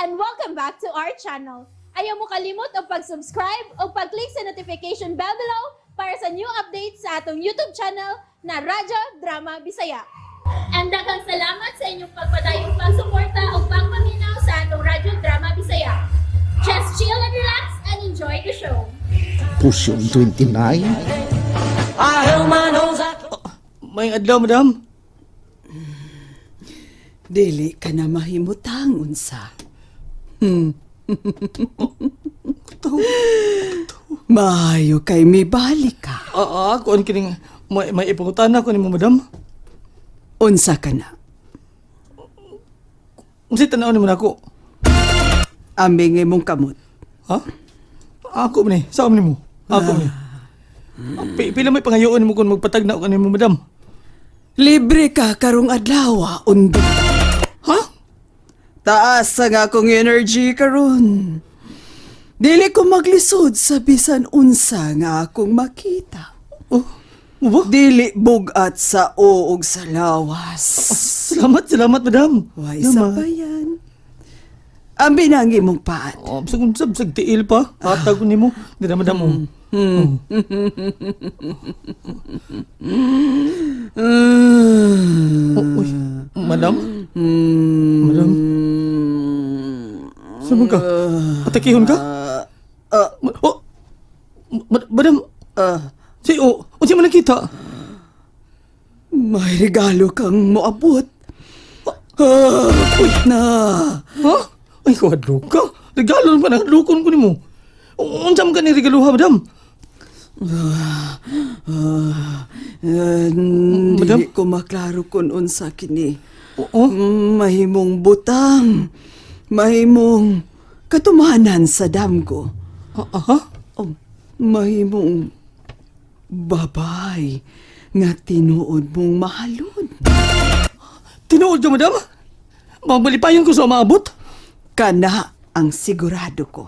and welcome back to our channel. Ayaw mo kalimot o pag-subscribe o pag-click sa notification bell below para sa new updates sa atong YouTube channel na Radyo Drama Bisaya. And daghang salamat sa inyong pagpadayong pagsuporta o pagpaminaw sa atong Radyo Drama Bisaya. Just chill and relax and enjoy the show. Pusyong 29? May adlaw, madam. Dili ka na mahimutang unsa. Maayo kay mibalik ka. Ako ang kining may ipangutan ako ni mo, madam. Unsa ka na? Unsa tanaw ni mo nako? Ambing imong kamot. Ha? Ako ni, saan ni mo? Ako ni. Pila may pangayoon mo kung magpatag na ako ni mo, madam. Libre ka karong adlaw, undo. Ha? Taas ang akong energy karon. Dili ko maglisod sa bisan unsa nga akong makita. Oh, mo ba? Dili bugat sa uog sa lawas. Salamat, madam. Way sa bayan. Ang binangi mong paat. Sabsag tiil pa. Hatag ko ni mo. Di na, madam. Uy, madam? Madam? Saan ka? Atakihon ka? Madam? Unsa man nakita? May regalo kang moabot. Uy na. Ha? Ay, kuwadlo ka. Regalo pa na. Lukon ko ni mo. Unsa man ka ni regaluha, madam? Dili ko maklaro kung unsa kini. Oo? Mahimong butang. Mahimong katumanan sa damgo. Ha? Mahimong babay nga tinuod mong mahalon. Tinuod ka, madam? Mabalipayon ko sa maabot? Kana ang sigurado ko.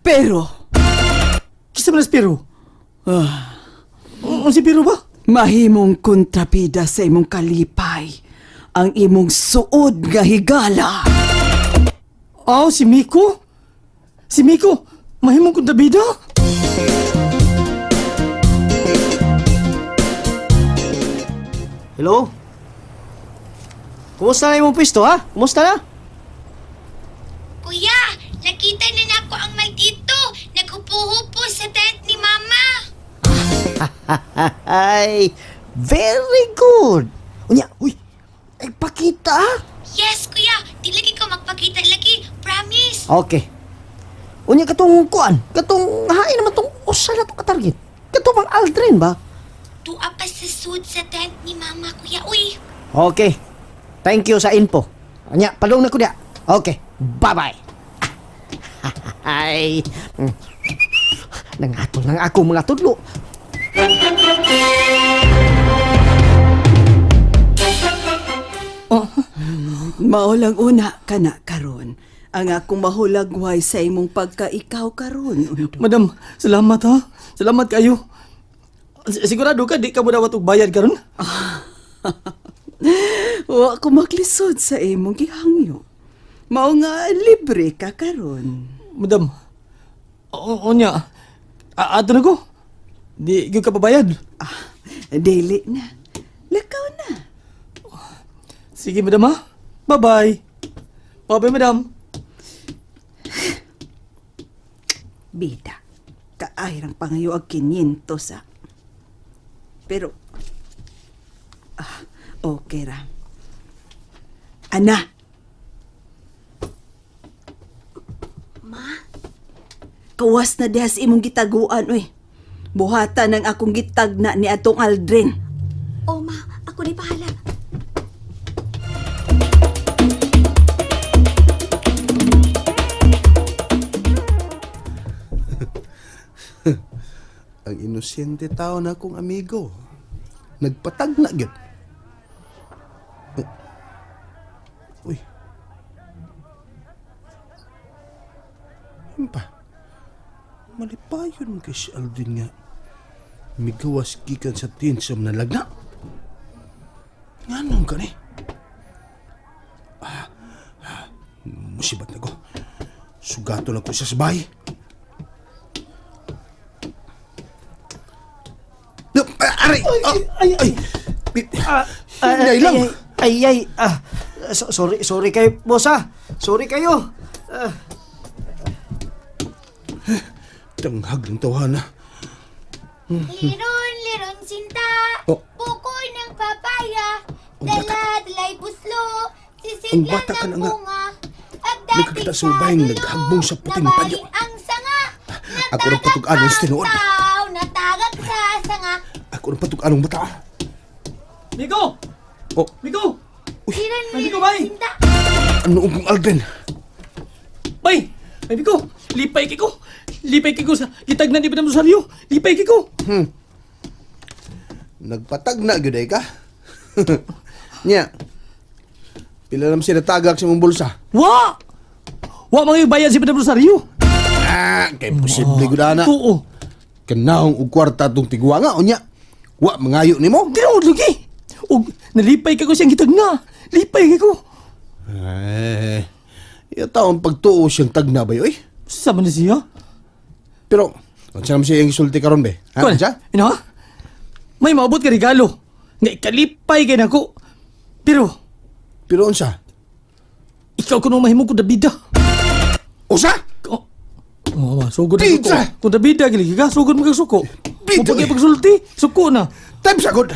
Pero Kisa man Spiro? Si Spiro ba? mahimong kontrapida sa imong kalipay ang imong suod nga higala. Si Miko? Si Miko? Mahimong kong Davida? Hello? Kumusta na yung pwesto, ha? Kumusta na? Kuya, nakita na nako ang maldito. Naghupo-hupo sa tent ni Mama. Ay, very good. Unya, uy, ay pakita, ha? Yes, kuya. Di lagi ko magpakita lagi. Promise. Okay. Unya, katong kuan, katong hain naman tong usa na itong katarget. Katong pang Aldrin ba? Tua pa sa suit sa tent ni Mama, kuya. Uy, Okay. Thank you sa info. Unya, palong na ko diya. Okay, bye-bye. Ay, nangatol ng ako mga tudlo. Maulang una kana karon ang akong mahulagway sa imong pagkaikaw karon. Madam, salamat ha. Salamat kayo. Sigurado ka, di ka mo dapat og bayad karon? Wa ko maklisod sa imong gihangyo. Mao nga libre ka karon. Madam, onya, ato na ko. Di ka pabayad. Dili na. Lakaw na. Sige, madam ha. Bye-bye. Bye-bye, madam. Bida. Kaayrang pangayo ag 500 sa. Pero okay ra. Ana. Kawas na dihas imong gitaguan, uy. Buhatan ng akong gitagna ni atong Aldrin. oh ma, ako di pahala. Ang inosente tao na akong amigo. Nagpatag na gyud. Uy. Himpa. Malipayon mo kay si Aldrin nga. Migawas gikan sa tinsam na lagna. Nga nung ka ni? Sugato lang ko siya sa bahay. No, aray! Ay! Hinay lang! Sorry kayo, boss Sorry kayo. Tanghag ng tawahan. Liron sinta, Oh. bukoy ng papaya, dala-dalay puslo, Ang sisiglan bata ka ng na nga. bunga, at Nagkakita sa babayng naghagbong sa puting panyo. ang sanga, Ako ng patug-anong sa tinuod. natagak sa sanga, Ako ng patug-anong bata. Miko! Oh, Miko! liron bay! sinta. ano kong Aldrin? Bay! Bay, Miko! Lipay kiko! Lipay kiko sa gitagnan ni Madam Rosario! Lipay kiko! Nagpatag na, gyud ka? Nya. Pila naman siya natagak sa mong bulsa. Wa! Wa mga bayad si Madam Rosario! Kay posible gud ana. Oo! Kanahong og kwarta tong tigwa nga unya. Wa mangayo nimo. Tinood lagi! O, nalipay kiko siyang gitagna! Lipay kiko! Ay. Iya taon pagtuo siyang tagna ba yoy? Sama na siya? Pero unsa naman siya yung isulti karon be? Ha? Kuan, Unsa? ino ha? May maabot ka regalo. Nga ikalipay kay nako. Pero, Pero unsa? ikaw kuno mahimo ko Davida. Usa? Oh, sugod na suko. Pizza! Kung Davida gili ka, sugod mo kang suko. Pizza, Kung eh. pagsulti, suko na. Time sagod.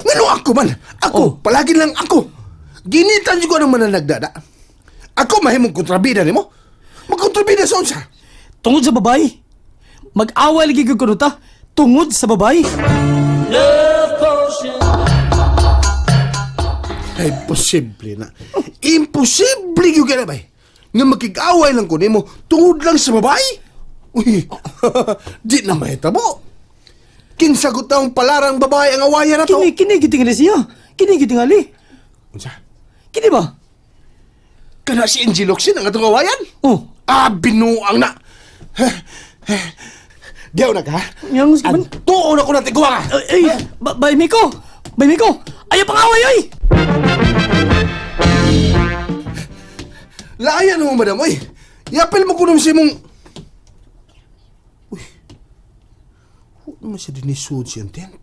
Ngano ako man? Ako, Oh. palagi lang ako. Ginitan ko ng mananagdada. Ako mahimong kontrabida nimo. Magkontrabida sa unsa? Tungod sa babae. Mag-away lagi ka kuno ta. Tungod sa babae. Ay, posible na. Imposible yung ganabay. Nga makikaway lang ko nimo tungod lang sa babae. Uy, di na mahitabo. Kinsagot na ang palarang babae ang awayan na to. Kini gitingali siya. Kini gitingali. Unsa? Kini ba? Kana si Angie Locsin ang atong awayan? Oh, Binuang na. Diyaw na ka? yang si man. Tuon ako na tigwa ka. Ay, bay Miko. Bay Miko. Ayaw pang away ay. Layan mo, madam. Uy, yapil mo ko naman siya mong... Uy, huwag naman siya dinisud siyang tent.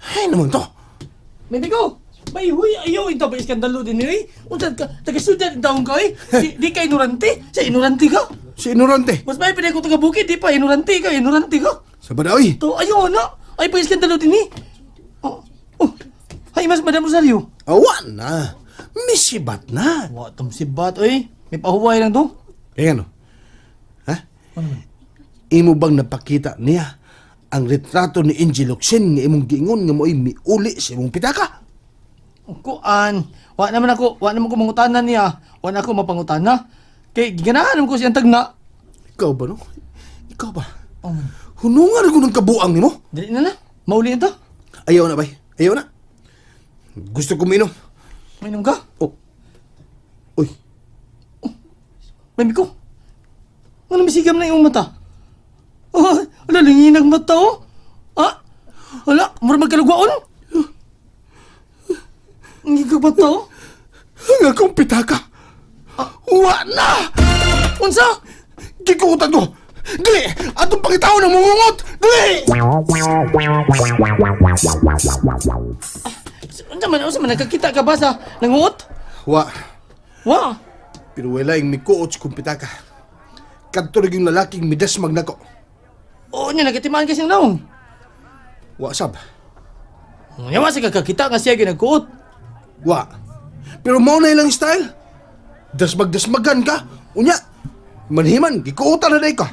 Ay naman to. Bay Miko. Bay, huy, ayaw ito ba iskandalo din ni. Unsan ka, taga-sudan ang taong ka eh. Di ka ignorante. Sa ignorante ka. Si Ignorante. Mas may pinay ko taga-bukid, di pa, ignorante ka. Sabada, uy. To, ayaw na. Ay, pa iskandalo din eh. Oh, oh. Hay, mas Madam Rosario. Awan na. Misibat na. Wa, tom si Bat, oy. May pahuway lang to. Eh ano? Ha? Imo bang napakita niya ang retrato ni Angie Locsin nga imong giingon nga mo'y miuli sa imong pitaka? Kuan. Wa naman ko mangutanan niya. Wa na ako mapangutana. Kay giganahan ko siyang tagna. Ikaw ba, no? Ikaw ba? Hunungan ako ng kabuang ni mo? Dali na. Mauli na to. Ayaw na, bay. Ayaw na. Gusto ko minom. Mainom ka. Oh. Uy. Mami ko. Ano misigam na yung mata? Oh, wala linginag mata oh. Ah? Wala, mura magkalugwaon. Ang higag mata oh. Ang akong pitaka. Wa na! Unsa? Gikutan ko! Dili! Atong pangitaw ng mungungot! Dili! Unsa man nagkakita ka ba sa nanguot? Wa. Wa. Pero wala yung mikuot sa kong pitaka. Kadto rin yung lalaking midasmag na ko. Oo niya, nagkatimaan kasi ng naong. Wa sab. Yawa sa kakakita nga siya ginagkuot. Wa. Pero mao na ilang style. Dasmag-dasmagan ka. Unya. Manhiman, gikuutan na day ka.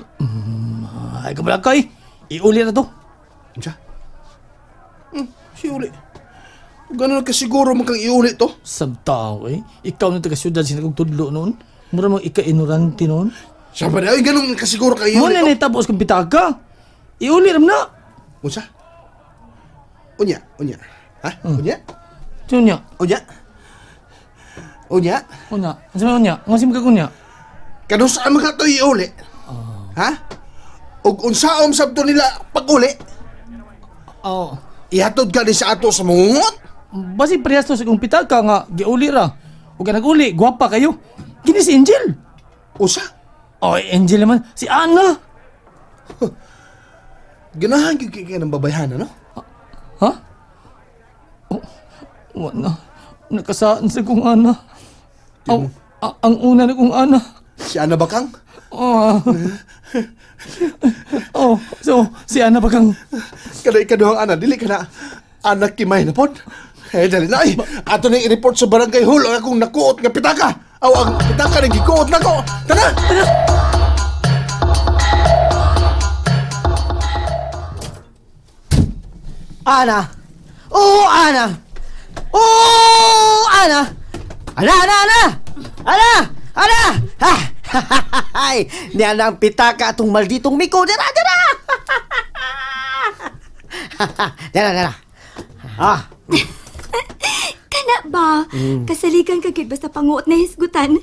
Ay, kabalag kay. Iuli na to. Unsa? Si uli. Ganun ka siguro man kang iuli to. Sabtao eh. Ikaw na taga-syudad sinagong tudlo noon. Mura mong ika-ignorante noon. Sabi na, ay ganun ka siguro kang Mo iuli na to. natapos kong pitaka. Iuli ram na. Unsa? Unya. Ha? Unya? Sino niya? Unya? Unya? Unya. Ano sa unya? Ang sim ka kunya? Kano saan mga to iuli? Ha? O unsaom sabto nila pag-uli? Oo. Ihatod ka din sa ato sa mungungot? Basi parehas to sa kong pitaka nga giuli ra. Huwag ka nag-uli, gwapa kayo. Gini si Angel. Usa? Oy, Angel naman. Si Ana. Ganahan yung kaya ng babayhan, ano? Ha? Oh, wala. Nakasaan sa kong Ana. Ang una na kong Ana. Si Ana Bakang? Oh. Oh, so si Ana ba kang Kada ikaduhang Ana, dili ka na anak kimay na pod. Eh, dali na ay. Ato na i-report sa barangay hall ang akong nakuot nga pitaka. Aw, ang pitaka na gikuot na ko. Tara! Ana! Oh, Ana! Oh, Ana! Ana, Ana, Ana! Ana! Ana! Ha! Hay! Niyan ang pitaka atong malditong Miko. Dara, dara! Dara, dara. Ah, Kana ba? Kasaligan ka gid basta panguot na hisgutan.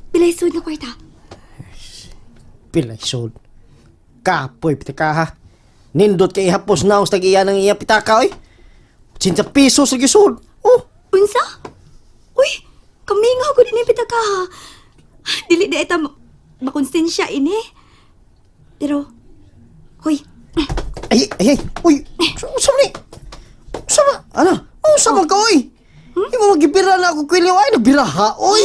Pilay sud na kwarta. pilay sod. Kapoy pitaka ha. Nindot kay hapos na ang tag-iya ng iya pitaka oy. 80 pesos lagi sod. Oh, Unsa? Uy, kamingaw ko din yung pitaka ha. Dili da ita makonsensya ini. Pero, hoy, ay, ay, ay. Uy, sama ni. Sama, ano? Oh, sama ka oy. Di mo magibira na ako kwilyo ay nagbiraha oy.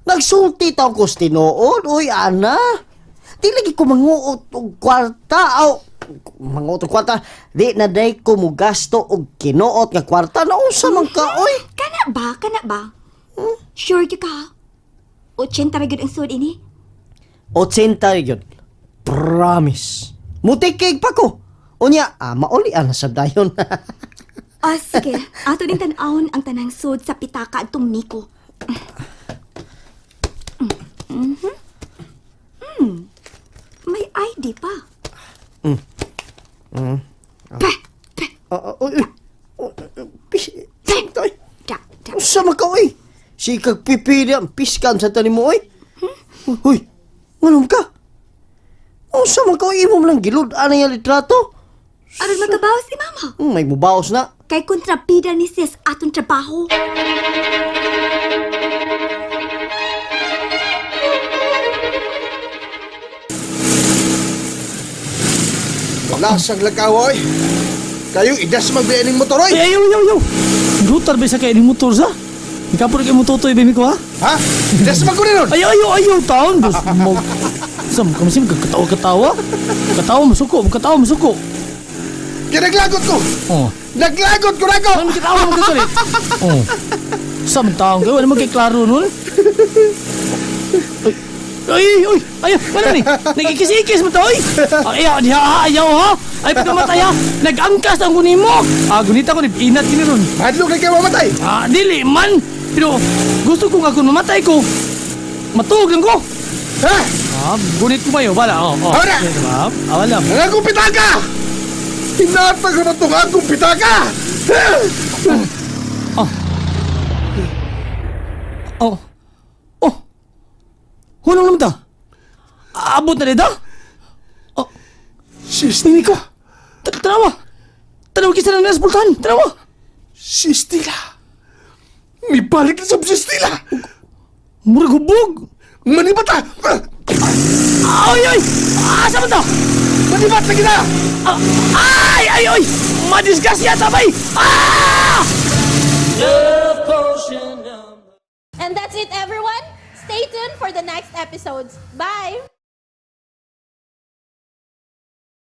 Nagsulti taw ko sa tinuod, oy, ana. Di lagi ko manguot og kwarta, aw. Manguot og kwarta. Di na day ko mo gasto og kinuot nga kwarta. Naunsa man ka, oy. kana ba? Kana ba? Sure ka ka? 80 ra gyud ang sud ini. 80 yun. Promise. Mutikig pa ko. Unya, mauli na sa dayon. Ah, sige. Ato din tan-awon ang tanang sud sa pitaka atong Miko. May ID pa. Peh, peh, Uy, Toy, da, da. sama ka, oy. Si kag pipili ang piskan sa tanim mo, oy. Uy, nganom ka? Sama ka, oy. Imo mo lang gilud. Ano yung litrato? Aron makabawas si Mama. May mubaos na. Kay kontrabida ni sis atong trabaho. Lasang lakaw, oy. Kayo, idas magbiyan ng motor, oy. Ay, ayaw. Dutar ba sa kayo ni motor sa? Ikaw po rin kayo mototoy, baby ko ha? Ha? Idas magkunin nun. Ayaw, taon. Mo, sam, kamasim, katawa. Katawa, masuko. Kaya naglagot ko. Oh. Naglagot ko na ko. Ano kitawa mo kagalit? Oh. Sam, taon kayo, ano magkiklaro nun? Ay, wala ni. Nagikis-ikis mo to, oy. Ayaw, ha? Ay, pagkamatay, ha? Nag-angkas ang kunin mo. Gunita ko, inat kini ron. Hadlok na kayo mamatay. Dili, man. Pero, gusto ko nga kung mamatay ko. Matug lang ko. Ha? Gunit ko mayo, wala. Wala. Wala. Ang akong pitaka! Hinatag ko na itong akong pitaka! Hunong naman ta. Abot na dito? Si Stila! Tanawa kisa na naspultan. Tanawa. Si Stila! May balik na sa si Stila! Murag hubog. Manibata! Ay! Asa man to? Manibat lagi na! Ay! Madisgas yata, bay! And that's it, everyone. Stay tuned for the next episodes. Bye!